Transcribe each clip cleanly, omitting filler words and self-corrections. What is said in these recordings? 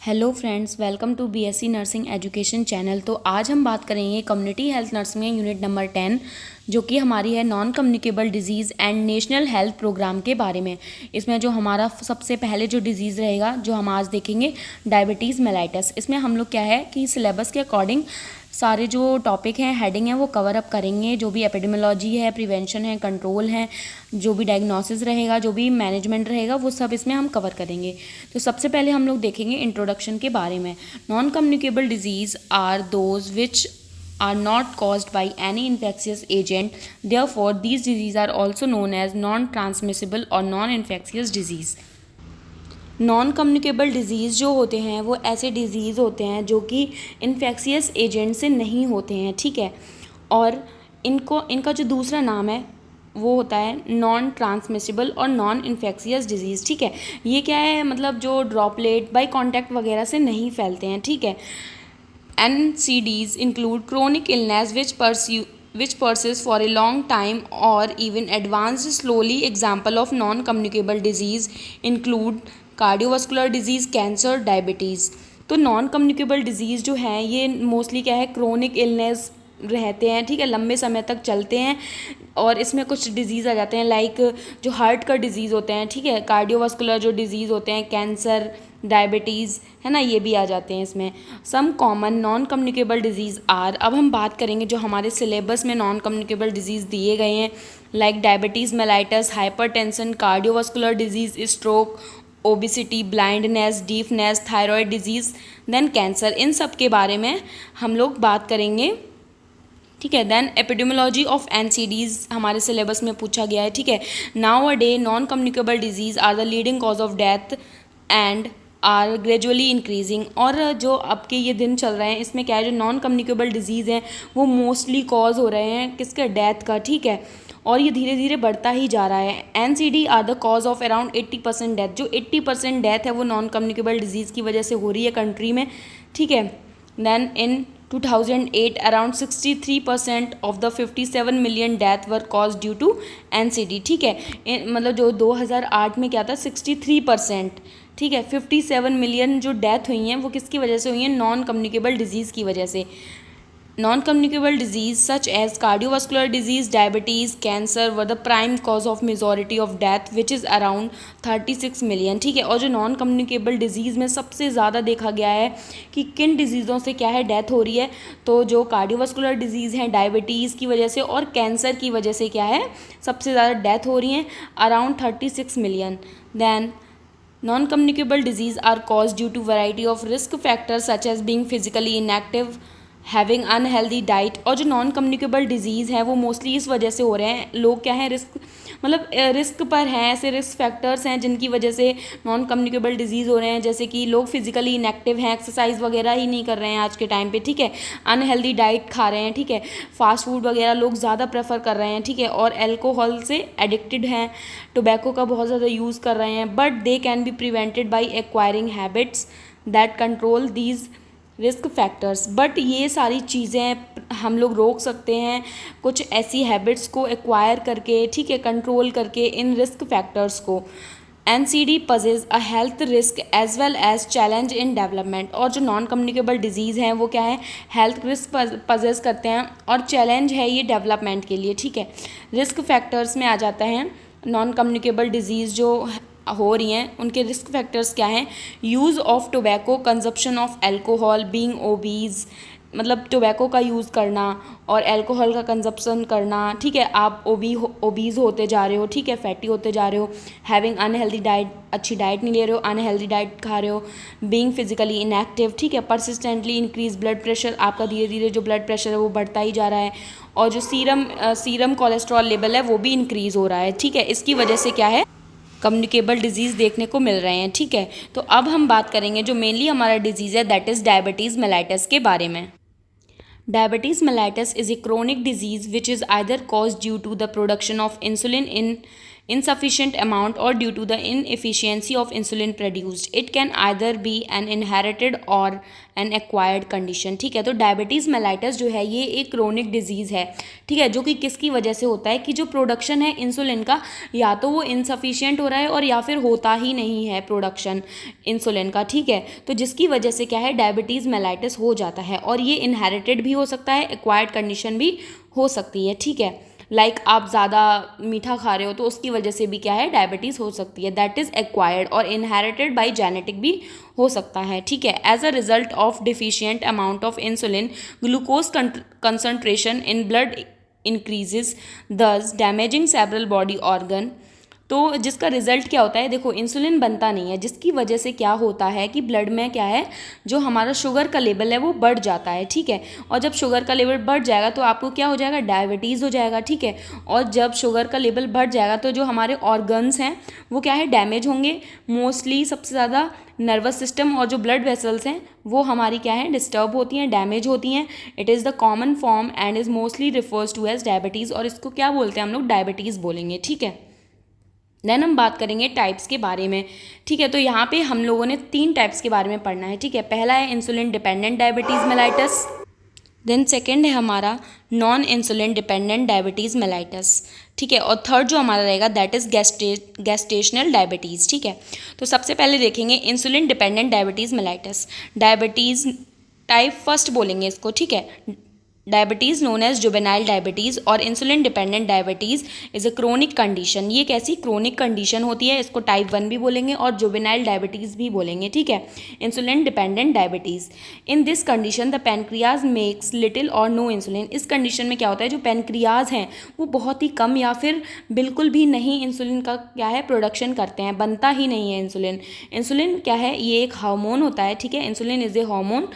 Hello friends, welcome to BSc nursing education channel. तो आज हम बात करेंगे कम्युनिटी हेल्थ नर्सिंग में यूनिट नंबर 10 जो कि हमारी है non communicable disease and national health programme के बारे में। इसमें जो हमारा सबसे पहले जो डिजीज़ रहेगा जो हम आज देखेंगे डायबिटीज़ मेलाइटस। इसमें हम लोग क्या है कि सिलेबस के अकॉर्डिंग सारे जो टॉपिक हैं हेडिंग है वो कवर अप करेंगे। जो भी एपिडेमियोलॉजी है, प्रिवेंशन है, कंट्रोल है, जो भी डायग्नोसिस रहेगा, जो भी मैनेजमेंट रहेगा, वो सब इसमें हम कवर करेंगे। तो सबसे पहले हम लोग देखेंगे इंट्रोडक्शन के बारे में। Non communicable disease are those which are not caused by any infectious agent. Therefore, these diseases are also known as non-transmissible or non-infectious disease. Non communicable disease जो होते हैं वो ऐसे डिज़ीज़ होते हैं जो कि इन्फेक्शियस एजेंट से नहीं होते हैं, ठीक है। और इनका जो दूसरा नाम है वो होता है नॉन ट्रांसमिसिबल और नॉन इन्फेक्शियस डिजीज़, ठीक है। ये क्या है, मतलब जो ड्रॉपलेट बाय कांटेक्ट वगैरह से नहीं फैलते हैं, ठीक है। NCDs include chronic illness which persists for a long time or even advanced slowly. Example of non-communicable disease include cardiovascular disease, cancer, diabetes. तो नॉन कम्युनिकेबल डिजीज़ जो है ये मोस्टली क्या है, क्रोनिक इलनेस रहते हैं, ठीक है, लंबे समय तक चलते हैं। और इसमें कुछ डिजीज़ आ जाते हैं लाइक जो हार्ट का डिजीज़ होते हैं, ठीक है, कार्डियोवास्कुलर जो डिजीज़ होते हैं, कैंसर, डायबिटीज़, है ना, ये भी आ जाते हैं इसमें। Some common non communicable disease are, अब हम बात करेंगे जो हमारे सिलेबस में नॉन कम्युनिकेबल डिजीज़ दिए गए हैं like diabetes mellitus, hypertension, cardiovascular disease, stroke, obesity, blindness, deafness, thyroid disease, then cancer, इन सब के बारे में हम लोग बात करेंगे, ठीक है। देन एपिडेमियोलॉजी ऑफ एनसीडीज हमारे सिलेबस में पूछा गया है, ठीक है। Now a day non communicable disease are the leading cause of death and are gradually increasing. और जो अब के ये दिन चल रहे हैं इसमें क्या है, जो नॉन कम्युनिकेबल डिजीज़ हैं वो मोस्टली कॉज हो रहे हैं किसके, डेथ का, ठीक है। और ये धीरे धीरे बढ़ता ही जा रहा है। NCD are the cause of around 80% death. जो 80% डेथ है वो नॉन कम्युनिकेबल डिजीज़ की वजह से हो रही है कंट्री में, ठीक है। Then in 2008 around 63% of the 57 million death were caused due to NCD, ठीक है। मतलब जो 2008 में क्या था 63%, ठीक है, 57 मिलियन जो डेथ हुई हैं वो किसकी वजह से हुई हैं, नॉन कम्युनिकेबल डिजीज़ की वजह से। Non communicable disease such as cardiovascular disease, diabetes, cancer were the prime cause of majority of death which is around 36 million, ठीक है। और जो नॉन कम्युनिकेबल डिजीज़ में सबसे ज़्यादा देखा गया है कि किन डिजीज़ों से क्या है डेथ हो रही है, तो जो कार्डियोवास्कुलर डिजीज़ हैं, डायबिटीज़ की वजह से और कैंसर की वजह से क्या है सबसे ज़्यादा डेथ हो रही हैं, around 36 million. Then non communicable disease are cause due to variety of risk factors such as being physically inactive, having unhealthy diet. और जो नॉन कम्युनिकेबल डिजीज़ है वो मोस्टली इस वजह से हो रहे हैं, लोग क्या है रिस्क, मतलब रिस्क पर हैं, ऐसे रिस्क फैक्टर्स हैं जिनकी वजह से नॉन कम्युनिकेबल डिजीज़ हो रहे हैं, जैसे कि लोग फिजिकली इनएक्टिव हैं, एक्सरसाइज वगैरह ही नहीं कर रहे हैं आज के टाइम पे, ठीक है, अनहेल्दी डाइट खा रहे हैं, ठीक है, फास्ट फूड वगैरह लोग ज़्यादा प्रेफर कर रहे हैं, ठीक है, और एल्कोहल से एडिक्टेड हैं, टोबैको का बहुत ज़्यादा यूज़ कर रहे हैं। But they can be prevented by acquiring habits that control these risk factors. But ये सारी चीज़ें हम लोग रोक सकते हैं कुछ ऐसी हैबिट्स को एक्वायर करके, ठीक है, कंट्रोल करके इन रिस्क फैक्टर्स को। NCD poses a health risk as well as challenge in development. और जो नॉन कम्युनिकेबल डिजीज़ हैं वो क्या है, हेल्थ रिस्क पजेज करते हैं और चैलेंज है ये डेवलपमेंट के लिए, ठीक है। रिस्क फैक्टर्स में आ जाता है नॉन कम्युनिकेबल डिजीज़ जो हो रही हैं उनके रिस्क फैक्टर्स क्या हैं, use of tobacco, consumption of alcohol, being obese, मतलब टोबैको का यूज़ करना और एल्कोहल का कंजप्शन करना, ठीक है, आप ओबीज़ होते जा रहे हो, ठीक है, फैटी होते जा रहे हो, हैविंग अनहेल्दी डाइट, अच्छी डाइट नहीं ले रहे हो, अनहेल्दी डाइट खा रहे हो, बीइंग फिजिकली इनएक्टिव, ठीक है, परसिस्टेंटली इंक्रीज ब्लड प्रेशर, आपका धीरे धीरे जो ब्लड प्रेशर है वो बढ़ता ही जा रहा है, और जो सीरम कोलेस्ट्रॉल लेवल है वो भी इंक्रीज़ हो रहा है, ठीक है। इसकी वजह से क्या है कम्युनिकेबल डिजीज़ देखने को मिल रहे हैं, ठीक है। तो अब हम बात करेंगे जो मेनली हमारा डिजीज़ है दैट इज़ डायबिटीज़ मेलाइटस के बारे में। Diabetes mellitus is a chronic disease which is either caused due to the production of insulin in insufficient amount or due to the inefficiency of insulin produced. It can either be an inherited or an acquired condition. ठीक है, तो diabetes mellitus जो है ये एक chronic disease है, ठीक है, जो कि किसकी वजह से होता है कि जो प्रोडक्शन है इंसुलिन का या तो वो इनसफिशिएंट हो रहा है और या फिर होता ही नहीं है प्रोडक्शन इंसुलिन का, ठीक है, तो जिसकी वजह से क्या है डायबिटीज़ मेलाइटस हो जाता है। और ये इनहेरिटेड भी हो सकता है, एक्वायर्ड कंडीशन भी हो सकती है, ठीक है, लाइक आप ज़्यादा मीठा खा रहे हो तो उसकी वजह से भी क्या है डायबिटीज़ हो सकती है, दैट इज़ एक्वायर्ड। और इनहेरिटेड बाय जेनेटिक भी हो सकता है, ठीक है। As a result of deficient amount of insulin glucose concentration in blood increases, thus damaging several body organ. तो जिसका रिजल्ट क्या होता है, देखो इंसुलिन बनता नहीं है, जिसकी वजह से क्या होता है कि ब्लड में क्या है जो हमारा शुगर का लेवल है वो बढ़ जाता है, ठीक है। और जब शुगर का लेवल बढ़ जाएगा तो आपको क्या हो जाएगा डायबिटीज़ हो जाएगा, ठीक है। और जब शुगर का लेवल बढ़ जाएगा तो जो हमारे ऑर्गन्स हैं वो क्या है डैमेज होंगे, मोस्टली सबसे ज़्यादा नर्वस सिस्टम और जो ब्लड वेसल्स हैं वो हमारी क्या है डिस्टर्ब होती हैं, डैमेज होती हैं। It is the common form and is mostly refers to as diabetes, और इसको क्या बोलते हैं हम लोग डायबिटीज़ बोलेंगे, ठीक है। देन हम बात करेंगे टाइप्स के बारे में, ठीक है। तो यहाँ पे हम लोगों ने 3 टाइप्स के बारे में पढ़ना है, ठीक है। पहला है insulin dependent diabetes mellitus, then second है हमारा non insulin dependent diabetes mellitus, ठीक है। और थर्ड जो हमारा रहेगा दैट इज़ गेस्टेशनल डायबिटीज़, ठीक है। तो सबसे पहले देखेंगे insulin dependent diabetes mellitus, diabetes type first बोलेंगे इसको, ठीक है। Diabetes known as juvenile diabetes और insulin dependent diabetes is a chronic condition. ये कैसी क्रोनिक कंडीशन होती है, इसको टाइप 1 भी बोलेंगे और जुवेनाइल डायबिटीज़ भी बोलेंगे, ठीक है। Insulin dependent diabetes, in this condition the pancreas makes little और नो इंसुलिन। इस कंडीशन में क्या होता है जो पेनक्रियाज हैं वो बहुत ही कम या फिर बिल्कुल भी नहीं इंसुलिन का क्या है प्रोडक्शन करते हैं, बनता ही नहीं है इंसुलिन। इंसुलिन क्या है ये एक हार्मोन होता है, ठीक है। Insulin is a hormone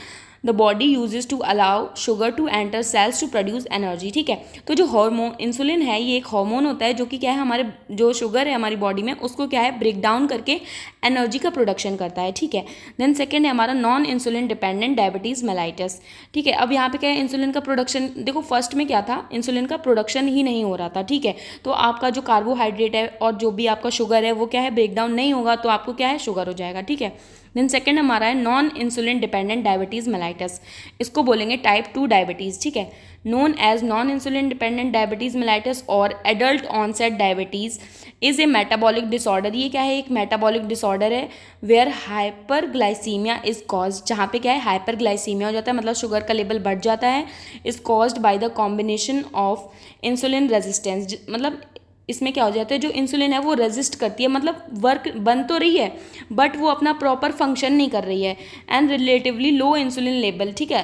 the body uses to allow sugar to enter cells to produce energy, ठीक है। तो जो हार्मोन इंसुलिन है ये एक हार्मोन होता है जो कि क्या है हमारे जो शुगर है हमारी बॉडी में उसको क्या है ब्रेक डाउन करके एनर्जी का प्रोडक्शन करता है, ठीक है। देन सेकंड है हमारा non insulin dependent diabetes mellitus, ठीक है। अब यहाँ पे क्या है इंसुलिन का प्रोडक्शन, देखो फर्स्ट में क्या था इंसुलिन का प्रोडक्शन ही नहीं हो रहा था, ठीक है। तो आपका जो कार्बोहाइड्रेट है और जो भी आपका शुगर है वो क्या है ब्रेक डाउन नहीं होगा तो आपको क्या है शुगर हो जाएगा, ठीक है। देन सेकंड हमारा है non insulin dependent diabetes mellitus, इसको बोलेंगे टाइप 2 डायबिटीज़, ठीक है। Known as non insulin dependent diabetes mellitus और adult onset diabetes is a metabolic disorder. ये क्या है एक मेटाबॉलिक डिसऑर्डर है वेयर हाइपरग्लाइसीमिया इज़ कॉज, जहाँ पे क्या है हाइपरग्लाइसीमिया हो जाता है मतलब शुगर का लेवल बढ़ जाता है, is caused by the combination of insulin resistance. मतलब इसमें क्या हो जाता है जो इंसुलिन है वो रेजिस्ट करती है, मतलब वर्क बन तो रही है बट वो अपना प्रॉपर फंक्शन नहीं कर रही है, and relatively low insulin level, ठीक है,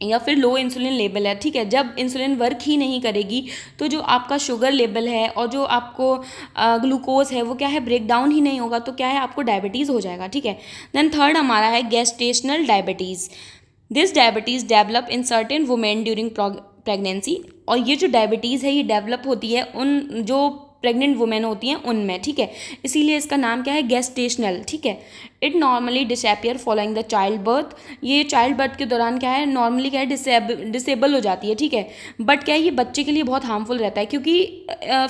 या फिर लो इंसुलिन लेवल है, ठीक है। जब इंसुलिन वर्क ही नहीं करेगी तो जो आपका शुगर लेवल है और जो आपको ग्लूकोज है वो क्या है ब्रेक डाउन ही नहीं होगा तो क्या है आपको डायबिटीज़ हो जाएगा, ठीक है। देन थर्ड हमारा है gestational diabetes, this diabetes develop in certain women during pregnancy. और ये जो डायबिटीज़ है ये डेवलप होती है उन जो प्रेग्नेंट वुमेन होती हैं उनमें, ठीक है। इसीलिए इसका नाम क्या है गेस्टेशनल, ठीक है। It normally disappear following the child birth, ये चाइल्ड बर्थ के दौरान क्या है नॉर्मली क्या है डिसेबल हो जाती है, ठीक है। बट क्या है ये बच्चे के लिए बहुत हार्मफुल रहता है क्योंकि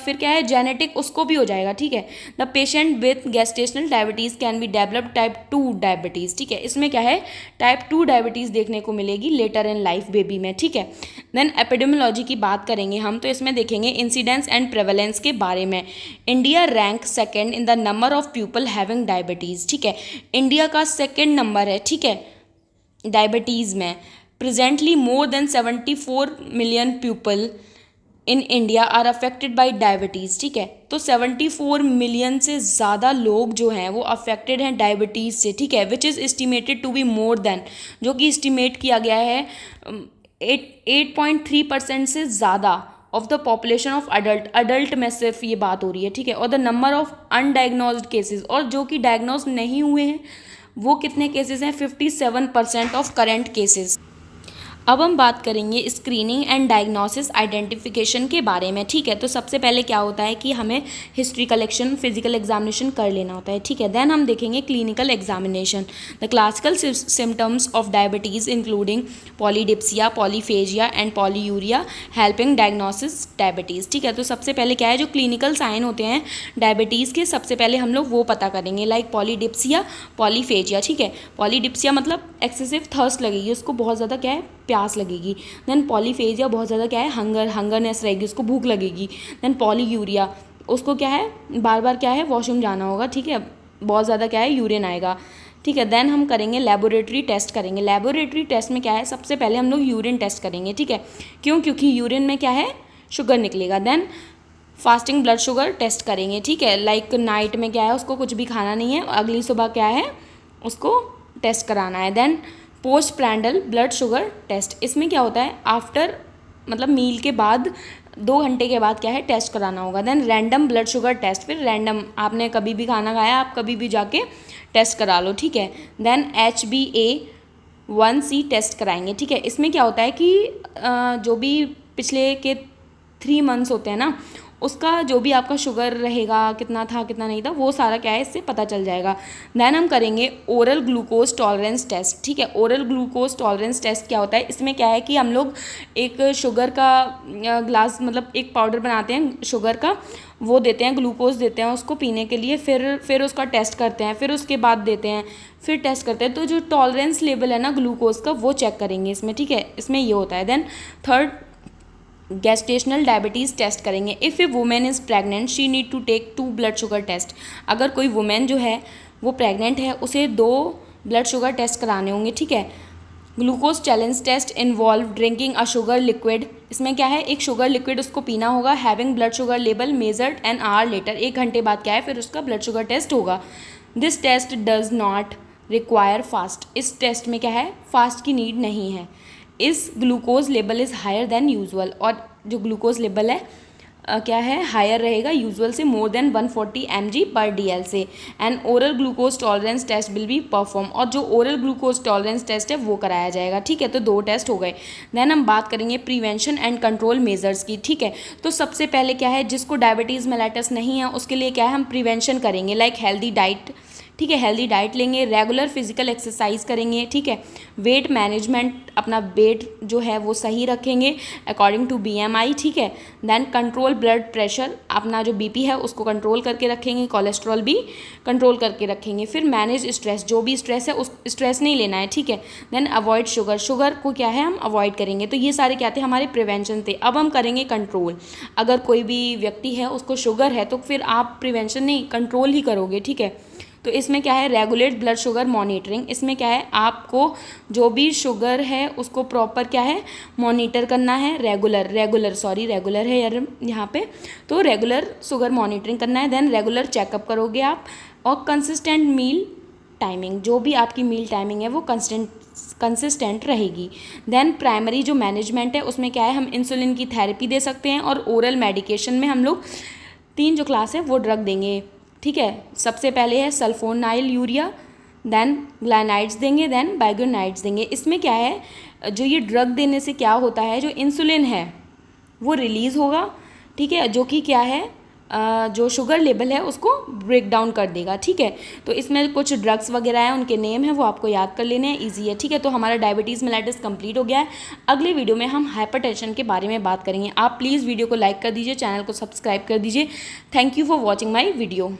फिर क्या है जेनेटिक उसको भी हो जाएगा, ठीक है। The patient with gestational diabetes can be develop type 2 diabetes, ठीक है। इसमें क्या है टाइप 2 डायबिटीज़ देखने को मिलेगी लेटर इन लाइफ बेबी में, ठीक है। देन एपिडेमियोलॉजी की बात करेंगे हम तो इसमें देखेंगे इंसिडेंस एंड प्रेवलेंस के बारे में। India rank second in the number of people having diabetes, ठीक है। इंडिया का सेकेंड नंबर है, ठीक है, डायबिटीज़ में। Presently more than 74 million people in India are affected by diabetes, ठीक है। तो 74 मिलियन से ज़्यादा लोग जो हैं वो अफेक्टेड हैं डायबिटीज़ से, ठीक है, which is estimated to be more than, जो कि एस्टिमेट किया गया है 8.3% से ज़्यादा of the population of adult में सिर्फ ये बात हो रही है, ठीक है। और द नंबर ऑफ अनडायग्नोज्ड केसेस, और जो कि डायग्नोज नहीं हुए हैं वो कितने केसेस हैं 57% ऑफ करेंट केसेस। अब हम बात करेंगे स्क्रीनिंग एंड डायग्नोसिस आइडेंटिफिकेशन के बारे में, ठीक है। तो सबसे पहले क्या होता है कि हमें हिस्ट्री कलेक्शन, फिजिकल एग्जामिनेशन कर लेना होता है, ठीक है। देन हम देखेंगे clinical examination. The classical symptoms of diabetes including polydipsia, polyphagia and polyuria helping diagnosis diabetes, ठीक है। तो सबसे पहले क्या है, जो क्लिनिकल साइन होते हैं डायबिटीज़ के, सबसे पहले हम लोग वो पता करेंगे, लाइक पॉलीडिप्सिया, पॉलीफेजिया, ठीक है। पॉलीडिप्सिया मतलब एक्सेसिव थर्स्ट लगेगी, उसको बहुत ज़्यादा क्या है, प्यास लगेगी। देन पॉलीफेजिया बहुत ज़्यादा क्या है, हंगरनेस रहेगी, उसको भूख लगेगी। देन पॉलीयूरिया, उसको क्या है, बार बार क्या है, वॉशरूम जाना होगा, ठीक है, बहुत ज़्यादा क्या है, यूरिन आएगा, ठीक है। देन हम करेंगे लेबोरेटरी टेस्ट करेंगे। लेबोरेटरी टेस्ट में क्या है, सबसे पहले हम लोग यूरिन टेस्ट करेंगे, ठीक है। क्यों? क्योंकि यूरिन में क्या है, शुगर निकलेगा। Then fasting blood sugar test करेंगे, ठीक है। लाइक नाइट में क्या है, उसको कुछ भी खाना नहीं है, अगली सुबह क्या है, उसको टेस्ट कराना है। Then post prandial blood sugar test, इसमें क्या होता है, आफ्टर मतलब मील के बाद 2 घंटे के बाद क्या है, टेस्ट कराना होगा। Then random blood sugar test, फिर रैंडम, आपने कभी भी खाना खाया, आप कभी भी जाके टेस्ट करा लो, ठीक है। देन HbA1c टेस्ट कराएंगे, ठीक है। इसमें क्या होता है कि जो भी पिछले के 3 मंथ्स होते हैं ना, उसका जो भी आपका शुगर रहेगा, कितना था कितना नहीं था, वो सारा क्या है, इससे पता चल जाएगा। देन हम करेंगे ओरल ग्लूकोज टॉलरेंस टेस्ट, ठीक है। ओरल ग्लूकोज टॉलरेंस टेस्ट क्या होता है, इसमें क्या है कि हम लोग एक शुगर का ग्लास, मतलब एक पाउडर बनाते हैं शुगर का, वो देते हैं, ग्लूकोज देते हैं उसको पीने के लिए, फिर उसका टेस्ट करते हैं, फिर उसके बाद देते हैं, फिर टेस्ट करते हैं। तो जो टॉलरेंस लेवल है ना ग्लूकोज का, वो चेक करेंगे इसमें, ठीक है, इसमें ये होता है। Then third gestational diabetes test करेंगे। If a women is pregnant she need to take 2 blood sugar test. अगर कोई वुमेन जो है वो प्रेग्नेंट है, उसे 2 ब्लड शुगर टेस्ट कराने होंगे, ठीक है। Glucose challenge test involve drinking a sugar liquid, इसमें क्या है, एक शुगर लिक्विड उसको पीना होगा, having blood sugar level measured an hour later, 1 घंटे बाद क्या है, फिर उसका ब्लड शुगर टेस्ट होगा। This test does not require fast, इस टेस्ट में क्या है, फास्ट की नीड नहीं है। इस glucose level is higher than usual, और जो ग्लूकोज लेवल है क्या है, हायर रहेगा यूजुअल से, मोर देन 140 mg/dl से। And oral glucose tolerance test will be perform, और जो ओरल ग्लूकोज टॉलरेंस टेस्ट है वो कराया जाएगा, ठीक है। तो 2 टेस्ट हो गए। देन हम बात करेंगे प्रिवेंशन एंड कंट्रोल मेजर्स की, ठीक है। तो सबसे पहले क्या है, जिसको डायबिटीज़ मेलाइटस नहीं है उसके लिए क्या है, हम प्रिवेंशन करेंगे, लाइक हेल्दी डाइट, ठीक है, हेल्दी डाइट लेंगे, रेगुलर फिजिकल एक्सरसाइज करेंगे, ठीक है। वेट मैनेजमेंट, अपना वेट जो है वो सही रखेंगे अकॉर्डिंग टू BMI, ठीक है। देन कंट्रोल ब्लड प्रेशर, अपना जो BP है उसको कंट्रोल करके रखेंगे, कोलेस्ट्रॉल भी कंट्रोल करके रखेंगे। फिर मैनेज स्ट्रेस, जो भी स्ट्रेस है उस स्ट्रेस नहीं लेना है, ठीक है। देन अवॉइड शुगर, शुगर को क्या है, हम अवॉइड करेंगे। तो ये सारे क्या थे, हमारे प्रिवेंशन थे। अब हम करेंगे कंट्रोल। अगर कोई भी व्यक्ति है उसको शुगर है, तो फिर आप प्रिवेंशन नहीं, कंट्रोल ही करोगे, ठीक है। तो इसमें क्या है, रेगुलेट ब्लड शुगर मॉनिटरिंग, इसमें क्या है, आपको जो भी शुगर है उसको प्रॉपर क्या है, मॉनिटर करना है, रेगुलर है यार यहाँ पे, तो रेगुलर शुगर मॉनिटरिंग करना है। देन रेगुलर चेकअप करोगे आप, और कंसिस्टेंट मील टाइमिंग, जो भी आपकी मील टाइमिंग है वो कंसिस्टेंट रहेगी। देन प्राइमरी जो मैनेजमेंट है उसमें क्या है, हम इंसुलिन की थेरेपी दे सकते हैं, और ओरल मेडिकेशन में हम लोग 3 जो क्लास है वो ड्रग देंगे, ठीक है। सबसे पहले है सल्फोनाइल यूरिया, देन ग्लाइनाइड्स देंगे, देन बाइगोनाइड्स देंगे। इसमें क्या है, जो ये ड्रग देने से क्या होता है, जो इंसुलिन है वो रिलीज़ होगा, ठीक है, जो कि क्या है, जो शुगर लेवल है उसको ब्रेक डाउन कर देगा, ठीक है। तो इसमें कुछ ड्रग्स वगैरह हैं, उनके नेम है, वो आपको याद कर लेने हैं, ईजी है, ठीक है। तो हमारा डायबिटीज़ मेलाइटिस कंप्लीट हो गया है। अगले वीडियो में हम हाइपरटेंशन के बारे में बात करेंगे। आप प्लीज़ वीडियो को लाइक कर दीजिए, चैनल को सब्सक्राइब कर दीजिए। Thank you for watching my video.